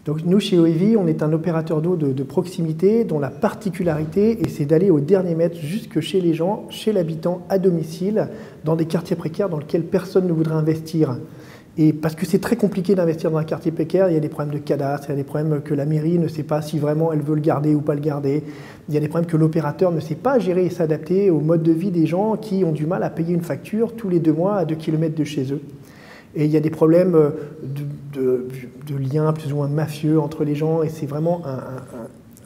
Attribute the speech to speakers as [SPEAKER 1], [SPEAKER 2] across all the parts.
[SPEAKER 1] Donc nous, chez OEVI, on est un opérateur d'eau de proximité dont la particularité, c'est d'aller au dernier mètre jusque chez les gens, chez l'habitant, à domicile, dans des quartiers précaires dans lesquels personne ne voudrait investir. Et parce que c'est très compliqué d'investir dans un quartier précaire, il y a des problèmes de cadastre, il y a des problèmes que la mairie ne sait pas si vraiment elle veut le garder ou pas le garder, il y a des problèmes que l'opérateur ne sait pas gérer et s'adapter au mode de vie des gens qui ont du mal à payer une facture tous les 2 mois à 2 km de chez eux. Et il y a des problèmes de liens plus ou moins mafieux entre les gens, et c'est vraiment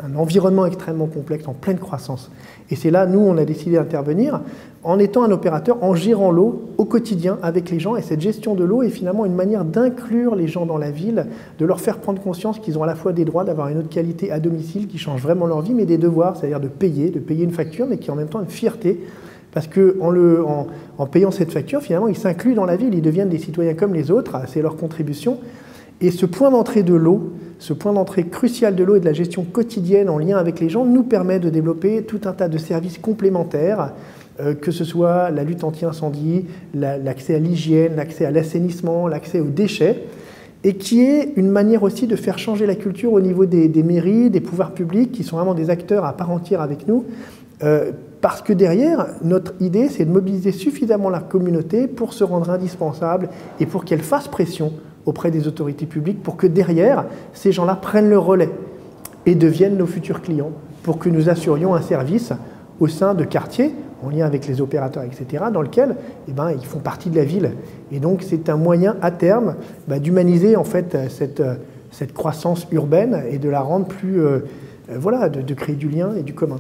[SPEAKER 1] un environnement extrêmement complexe, en pleine croissance. Et c'est là, nous, on a décidé d'intervenir en étant un opérateur, en gérant l'eau au quotidien avec les gens. Et cette gestion de l'eau est finalement une manière d'inclure les gens dans la ville, de leur faire prendre conscience qu'ils ont à la fois des droits d'avoir une eau de qualité à domicile qui change vraiment leur vie, mais des devoirs, c'est-à-dire de payer une facture, mais qui est en même temps une fierté. Parce qu'en payant cette facture, finalement, ils s'incluent dans la ville, ils deviennent des citoyens comme les autres, c'est leur contribution. Et ce point d'entrée de l'eau, ce point d'entrée crucial de l'eau et de la gestion quotidienne en lien avec les gens nous permet de développer tout un tas de services complémentaires, que ce soit la lutte anti-incendie, l'accès à l'hygiène, l'accès à l'assainissement, l'accès aux déchets, et qui est une manière aussi de faire changer la culture au niveau des mairies, des pouvoirs publics, qui sont vraiment des acteurs à part entière avec nous, parce que derrière, notre idée, c'est de mobiliser suffisamment la communauté pour se rendre indispensable et pour qu'elle fasse pression auprès des autorités publiques pour que derrière, ces gens-là prennent le relais et deviennent nos futurs clients pour que nous assurions un service au sein de quartiers, en lien avec les opérateurs, etc., dans lequel ils font partie de la ville. Et donc, c'est un moyen à terme d'humaniser en fait cette croissance urbaine et de la rendre plus, de créer du lien et du commun.